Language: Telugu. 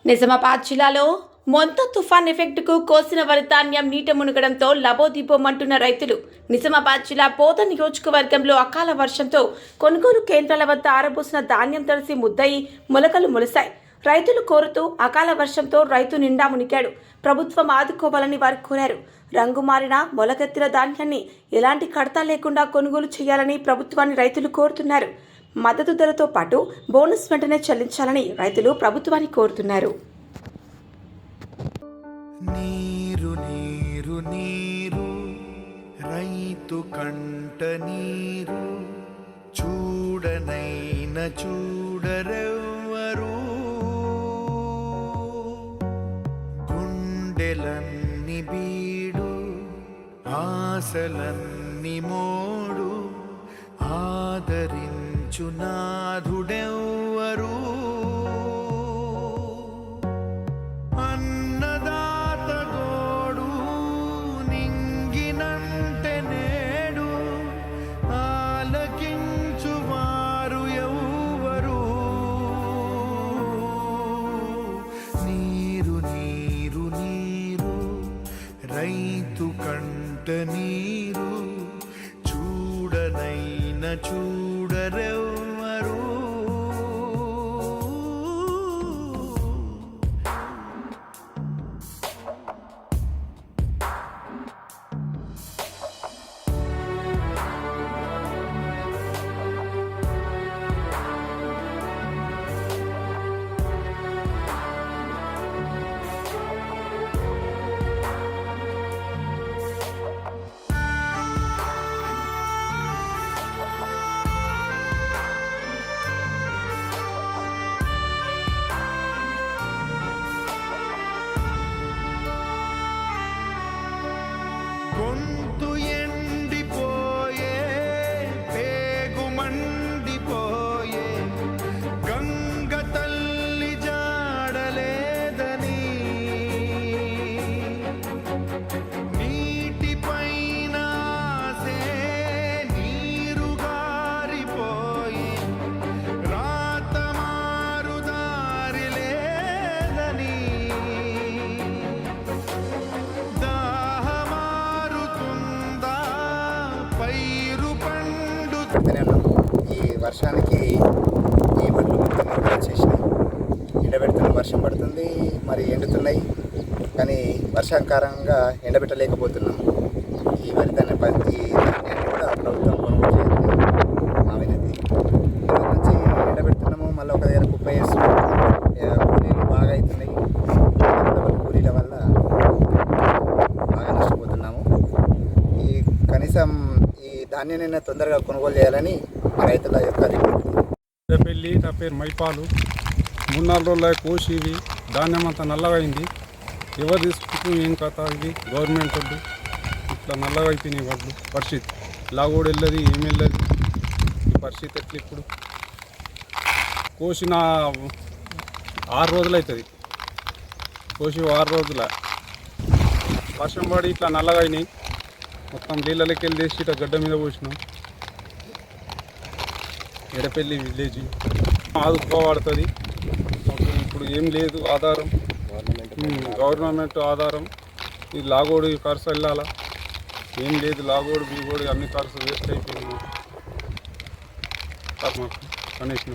నిజామాబాద్ జిల్లాలో మొంత తుఫాన్ ఎఫెక్ట్కు కోసిన వరి ధాన్యం నీట మునగడంతో లబోదిబోమంటున్న రైతులు. నిజామాబాద్ జిల్లా పోత నియోజకవర్గంలో అకాల వర్షంతో కొనుగోలు కేంద్రాల వద్ద ఆరబోసిన ధాన్యం తడిసి ముద్దయి మొలకలు మొలిశాయి. రైతులు కోరుతూ అకాల వర్షంతో రైతు నిండా మునిగాడు. ప్రభుత్వం ఆదుకోవాలని వారు కోరారు. రంగు మారిన మొలకెత్తిన ధాన్యాన్ని ఎలాంటి కడతా లేకుండా కొనుగోలు చేయాలని ప్రభుత్వాన్ని రైతులు కోరుతున్నారు. మద్దతు ధరతో పాటు బోనస్ వెంటనే చెల్లించాలని రైతులు ప్రభుత్వాన్ని కోరుతున్నారు. నీరు నీరు నీరు రైతు కంట నీరు చూడనైన చూడరెవ్వరు గుండెలన్ని బీడు ఆశలన్ని మోడు ఆదరించు నాథుడెవ్వరు అన్నదాత గోడు నింగినంటే నేడు ఆలకించు వారు ఎవ్వరు నీరు నీరు నీరు రైతు కంట నీరు చూడనైన చూడరెవ్వరు గొంతు ఎండిపోయే పేగు మండిపోయే గంగ తల్లి జాడలేదని నీటిపైన ఆసే నీరు గారిపోయి రాత మారు దారి లేదని ఈ వర్షానికి ఈ వడ్లు మొత్తం వచ్చేసినాయి. ఎండబెడుతున్న వర్షం పడుతుంది, మరి ఎండుతున్నాయి, కానీ వర్షాకారంగా ఎండబెట్టలేకపోతున్నాం. ఈ వరి ధాన్యం కూడా ప్రభుత్వం కొనుగోలు చేయాలని మా వినతి. నుంచి ఎండబెడుతున్నాము, మళ్ళీ ఒక దగ్గర కుప్ప వేస్తున్నాం. కూలీలు బాగా అవుతున్నాయి. కూలీల వల్ల బాగా నష్టపోతున్నాము. ఈ కనీసం ఈ ధాన్యాన్ని తొందరగా కొనుగోలు చేయాలని రైతుల యొక్క పెళ్ళి. నా పేరు మైపాలు. 3-4 రోజుల కోసి ఇవి ధాన్యం అంతా నల్లగా అయింది. ఎవరు తీసుకుంటూ ఏం కథ ఇది గవర్నమెంట్ వద్దు ఇట్లా నల్లగా అయిపోయినాయి వడ్లు. పరిస్థితి లాగోడు వెళ్ళదు, ఏం వెళ్ళదు. ఈ పరిస్థితి ఎట్లా ఇప్పుడు కోసిన 6 రోజులు అవుతుంది. కోసి 6 రోజుల వర్షం పడి ఇట్లా నల్లగా అయినాయి. మొత్తం నీళ్ళకి వెళ్ళి తెచ్చి ఇట్లా గడ్డ మీద పోసినాం. ఎడపల్లి విలేజ్ ఆదుకోబడుతుంది. ఇప్పుడు ఏం లేదు ఆధారం, గవర్నమెంట్ ఆధారం. ఈ లాగోడు ఖర్చు వెళ్ళాలా, ఏం లేదు. లాగోడు బీగోడు అన్ని ఖర్చు వేస్ట్ అయిపోయింది. కనీసం